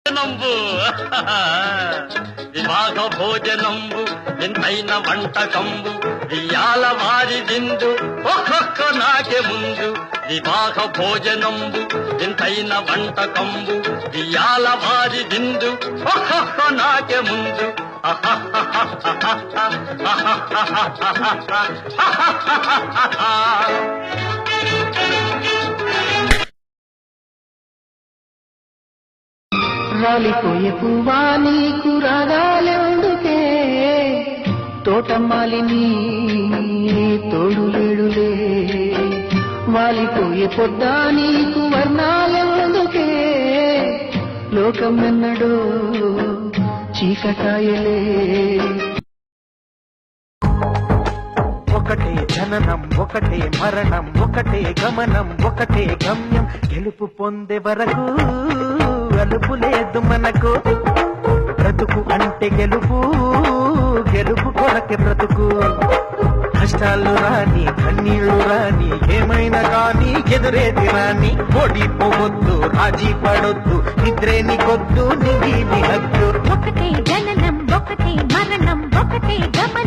నంబు వివాహ భోజనంబు ఎంతైన వంటకంబు వియాల వారి విందు ఒక్కొక్క నాకే ముందు వివాహ భోజనంబు ఎంతైన వంటకంబు వియాల వారి విందు ఒక్కొక్క నాకే ముందు రాలిపోయే పువ్వా నీకు రాగాలెందుకే తోటమాలిని తోడులేడులే వాలిపోయే పొద్దా నీకు వర్ణాలెందుకే లోకం ఎన్నడో చీకటాయలే ఒకటే జననం ఒకటే మరణం ఒకటే గమనం ఒకటే గమ్యం గెలుపు పొందే వరకు అలుపు లేదు మనకు బ్రతుకు అంటే గెలుపు గెలుపు కొరకే బ్రతుకు కష్టాలు రాని కన్నీళ్లు రాని ఏమైనా కానీ ఎదురేది రాని ఓడిపోవద్దు రాజీ పడొద్దు నిద్రేని కొద్దు నిధి హద్దు ఒకటే జననం ఒకటే మరణం ఒకటే గమనం